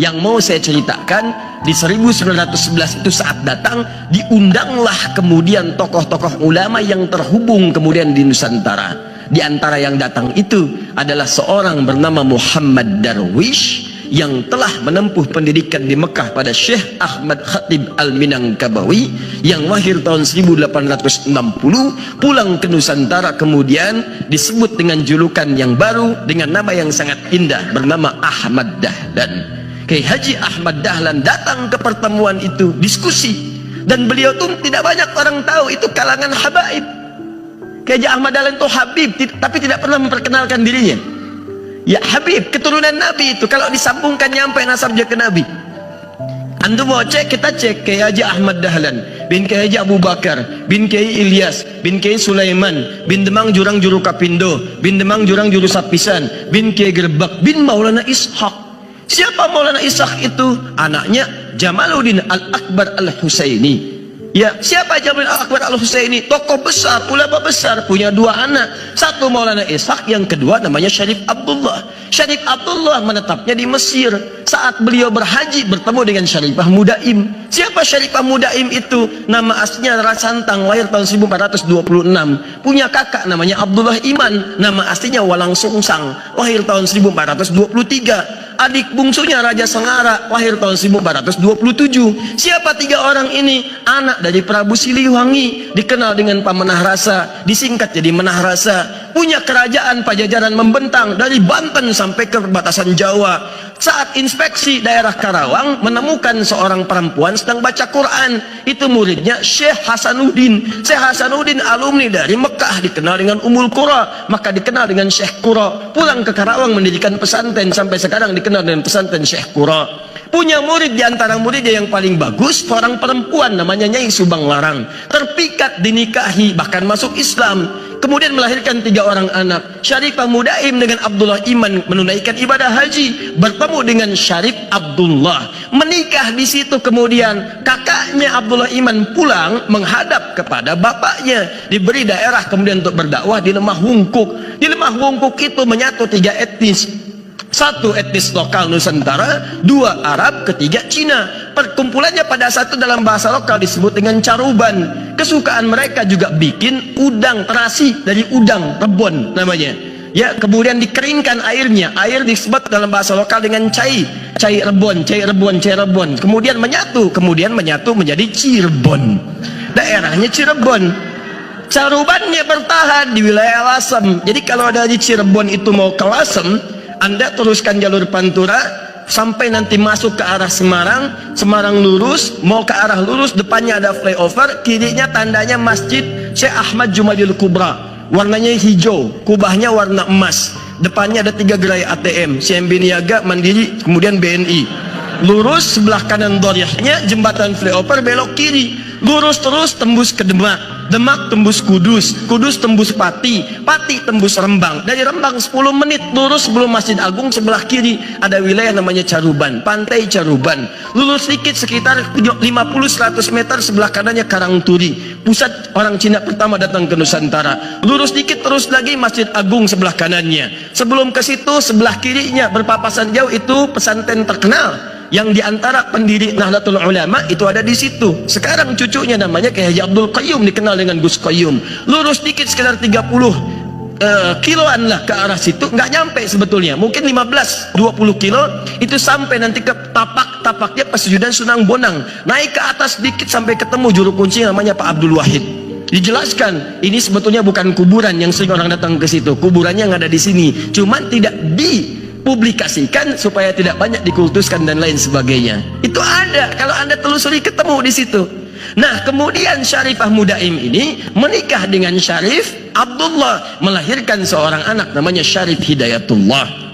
Yang mau saya ceritakan, di 1911 itu saat datang, diundanglah kemudian tokoh-tokoh ulama yang terhubung kemudian di Nusantara. Di antara yang datang itu adalah seorang bernama Muhammad Darwish yang telah menempuh pendidikan di Mekah pada Syekh Ahmad Khatib Al-Minangkabawi yang lahir tahun 1860, pulang ke Nusantara kemudian disebut dengan julukan yang baru dengan nama yang sangat indah bernama Ahmad Dahlan. Kiai Haji Ahmad Dahlan datang ke pertemuan itu, diskusi, dan beliau tuh tidak banyak orang tahu itu kalangan habaib. Kiai Haji Ahmad Dahlan itu habib tapi tidak pernah memperkenalkan dirinya. Ya Habib, keturunan Nabi itu kalau disambungkan nyampe nasabnya ke Nabi. Antum mau cek, kita cek Kiai Haji Ahmad Dahlan bin Kiai Haji Abu Bakar bin Kiai Ilyas bin Kiai Sulaiman bin Demang Jurang Juru Kapindo bin Demang Jurang Juru Sapisan bin Kiai Gerbak bin Maulana Ishaq. Siapa Maulana Ishaq itu? Anaknya Jamaluddin Al-Akbar Al-Husaini. Ya, siapa Jamaluddin Al-Akbar Al-Husaini? Tokoh besar, ulama besar, punya dua anak. Satu Maulana Ishaq, yang kedua namanya Syarif Abdullah. Syarif Abdullah menetapnya di Mesir. Saat beliau berhaji bertemu dengan Syarifah Mudaim. Siapa Syarifah Mudaim itu? Nama aslinya Rasantang, lahir tahun 1426. Punya kakak namanya Abdullah Iman, nama aslinya Walang Sungsang, lahir tahun 1423. Adik bungsunya Raja Sengara, lahir tahun 1427. Siapa tiga orang ini? Anak dari Prabu Siliwangi, dikenal dengan Pemenah Rasa, disingkat jadi Menah Rasa. Punya kerajaan Pajajaran membentang dari Banten sampai ke perbatasan Jawa. Saat inspeksi daerah Karawang menemukan seorang perempuan sedang baca Quran. Itu muridnya Syekh Hasanuddin. Syekh Hasanuddin alumni dari Mekah, dikenal dengan Ummul Qura, maka dikenal dengan Syekh Qura. Pulang ke Karawang mendirikan pesantren, sampai sekarang dikenal dengan pesantren Syekh Qura. Punya murid, di antara muridnya yang paling bagus seorang perempuan namanya Nyai Subang Larang, terpikat dinikahi bahkan masuk Islam, kemudian melahirkan tiga orang anak. Syarifah Mudaim dengan Abdullah Iman menunaikan ibadah haji, bertemu dengan Syarif Abdullah, menikah di situ. Kemudian kakaknya Abdullah Iman pulang menghadap kepada bapaknya, diberi daerah kemudian untuk berdakwah di Lemah Wungkuk. Di Lemah Wungkuk itu menyatu tiga etnis. Satu etnis lokal Nusantara, dua Arab, ketiga Cina. Perkumpulannya pada satu dalam bahasa lokal disebut dengan caruban. Kesukaan mereka juga bikin udang terasi dari udang rebon namanya. Ya, kemudian dikeringkan airnya. Air disebut dalam bahasa lokal dengan cai, cai rebon, cai rebon, cai rebon. Kemudian menyatu menjadi Cirebon. Daerahnya Cirebon. Carubannya bertahan di wilayah Lasem. Jadi kalau dari Cirebon itu mau ke Lasem, Anda teruskan jalur Pantura sampai nanti masuk ke arah Semarang. Semarang lurus, mau ke arah lurus, depannya ada flyover, kirinya tandanya Masjid Syekh Ahmad Jumadil Kubra, warnanya hijau, kubahnya warna emas, depannya ada tiga gerai ATM, CMB Niaga, Mandiri, kemudian BNI. Lurus, sebelah kanan doriahnya jembatan flyover, belok kiri, lurus terus tembus ke Demak, Demak tembus Kudus, Kudus tembus Pati, Pati tembus Rembang. Dari Rembang 10 menit lurus sebelum Masjid Agung, sebelah kiri ada wilayah namanya Caruban, Pantai Caruban. Lurus sedikit sekitar 50-100 meter, sebelah kanannya Karangturi, pusat orang Cina pertama datang ke Nusantara. Lurus sedikit terus lagi Masjid Agung sebelah kanannya. Sebelum ke situ sebelah kirinya berpapasan jauh itu pesantren terkenal yang diantara pendiri Nahdlatul Ulama itu ada di situ. Sekarang cucunya namanya Kiai Haji Abdul Qayyum, dikenal dengan Gus Qayyum. Lurus dikit sekitar 30 kiloan lah ke arah situ, nggak nyampe sebetulnya, mungkin 15-20 kilo itu sampai nanti ke tapaknya Pesujudan Sunang Bonang. Naik ke atas dikit sampai ketemu juru kunci namanya Pak Abdul Wahid. Dijelaskan ini sebetulnya bukan kuburan yang sering orang datang ke situ, kuburannya yang ada di sini, cuman tidak dipublikasikan supaya tidak banyak dikultuskan dan lain sebagainya. Itu ada, kalau Anda telusuri ketemu di situ. Nah, kemudian Syarifah Mudaim ini menikah dengan Syarif Abdullah, melahirkan seorang anak namanya Syarif Hidayatullah.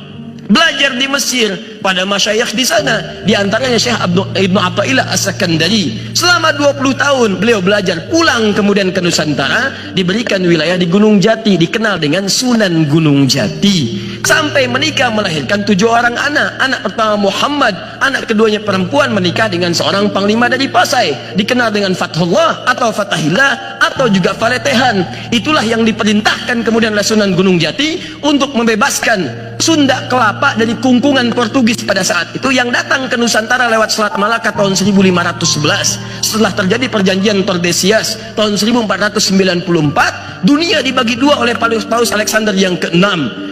Belajar di Mesir pada masyayikh di sana, di antaranya Syekh Ibnu Athaillah As-Sakandari. Selama 20 tahun beliau belajar, pulang kemudian ke Nusantara, diberikan wilayah di Gunung Jati, dikenal dengan Sunan Gunung Jati. Sampai menikah melahirkan 7 orang anak. Anak pertama Muhammad, anak keduanya perempuan, menikah dengan seorang panglima dari Pasai, dikenal dengan Fathullah atau Fatahillah atau juga Faletehan. Itulah yang diperintahkan kemudian oleh Sunan Gunung Jati untuk membebaskan Sunda Kelapa dari kungkungan Portugis pada saat itu yang datang ke Nusantara lewat Selat Malaka tahun 1511. Setelah terjadi perjanjian Tordesillas tahun 1494, dunia dibagi dua oleh Paus Alexander yang ke-6.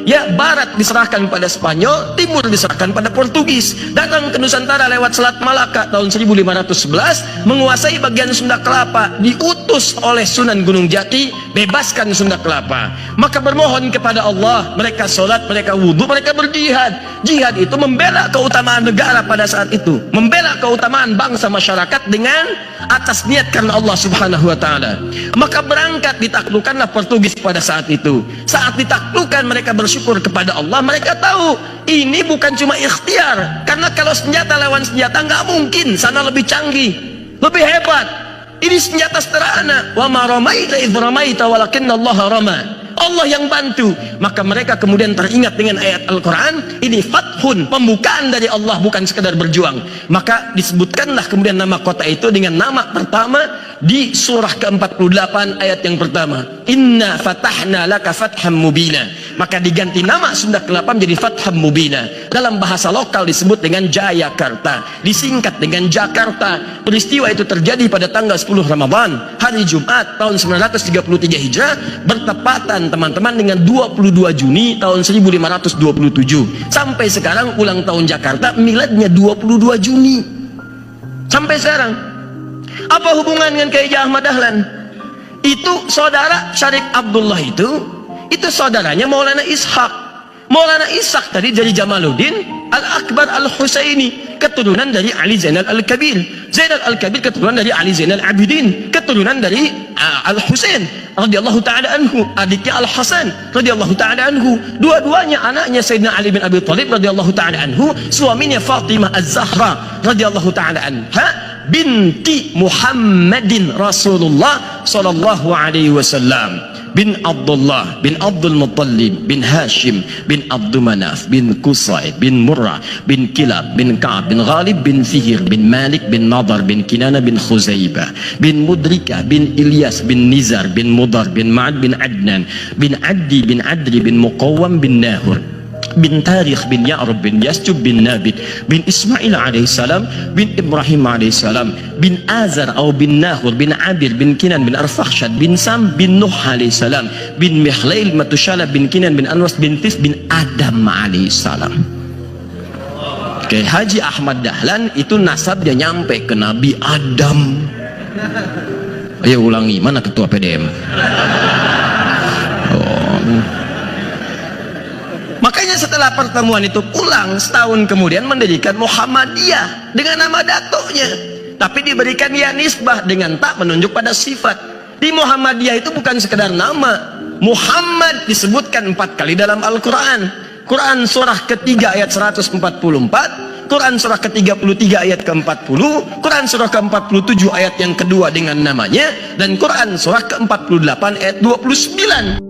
Ya, barat diserahkan pada Spanyol, timur diserahkan pada Portugis. Datang ke Nusantara lewat Selat Malaka tahun 1511, menguasai bagian Sunda Kelapa, diutus oleh Sunan Gunung Jati, bebaskan Sunda Kelapa. Maka bermohon kepada Allah, mereka sholat, mereka wudhu, mereka berjihad. Jihad itu membela keutamaan negara pada saat itu, membela keutamaan bangsa masyarakat dengan atas niat karena Allah Subhanahu wa Ta'ala. Maka berangkat, ditaklukkanlah Portugis pada saat itu. Saat ditaklukkan, mereka bersyukur kepada Allah. Mereka tahu ini bukan cuma ikhtiar, karena kalau senjata lawan senjata nggak mungkin, sana lebih canggih, lebih hebat. Ini senjata sederhana. Wa ma ramaita idh ramaita walakinna Allah rama. Allah yang bantu. Maka mereka kemudian teringat dengan ayat Al-Quran, ini fathun, pembukaan dari Allah, bukan sekedar berjuang. Maka disebutkanlah kemudian nama kota itu dengan nama pertama di surah ke-48 ayat yang pertama, inna fatahna laka fatham mubina. Maka diganti nama Sunda Kelapa menjadi Fatham Mubina. Dalam bahasa lokal disebut dengan Jayakarta, disingkat dengan Jakarta. Peristiwa itu terjadi pada tanggal 10 Ramadan, hari Jumat tahun 933 Hijrah, bertepatan teman-teman dengan 22 Juni tahun 1527. Sampai sekarang ulang tahun Jakarta miladnya 22 Juni. Sampai sekarang. Apa hubungan dengan Kiai Ahmad Dahlan? Itu saudara Syarif Abdullah itu saudaranya Maulana Ishaq. Maulana Ishaq tadi dari Jamaluddin Al-Akbar Al-Husaini, keturunan dari Ali Zainal Al-Kabir. Zainal Al-Kabir keturunan dari Ali Zainal Abidin, keturunan dari Al-Husain radhiyallahu ta'ala anhu, adiknya Al-Hasan radhiyallahu ta'ala anhu. Dua-duanya anaknya Sayyidina Ali bin Abi Thalib radhiyallahu ta'ala anhu, suaminya Fatimah Az-Zahra radhiyallahu ta'ala anha, binti Muhammadin Rasulullah sallallahu alaihi wasallam, bin Abdullah bin Abdul Muttalib bin Hashim bin Abdul Manaf bin Qusay bin Murrah bin Kilab bin Ka'ab bin Ghalib bin Fihr bin Malik bin Nadar bin Kinana bin Khuzaibah bin Mudrikah bin Ilyas bin Nizar bin Mudar bin Ma'ad bin Adnan bin Addi bin Adri bin Muqawwam bin Nahur bin Tarikh bin Ya'rub bin Yasjub bin Nabit bin Ismail alaihissalam bin Ibrahim alaihissalam bin Azar atau bin Nahur bin Abir bin Kinan bin Arfakhshad bin Sam bin Nuh alaihissalam bin Mihlail Matushala bin Kinan bin Anwas bin Tis bin Adam alaihissalam. Oke, Haji Ahmad Dahlan itu nasabnya nyampe ke Nabi Adam. Ayo ulangi, mana ketua PDM? Makanya setelah pertemuan itu pulang, setahun kemudian mendirikan Muhammadiyah dengan nama datuknya, tapi diberikan ya nisbah dengan tak menunjuk pada sifat. Di Muhammadiyah itu bukan sekedar nama. Muhammad disebutkan 4 kali dalam Al-Quran. Quran surah ketiga ayat 144, Quran surah ke-33 ayat ke-40, Quran surah ke-47 ayat yang kedua dengan namanya, dan Quran surah ke-48 ayat 29.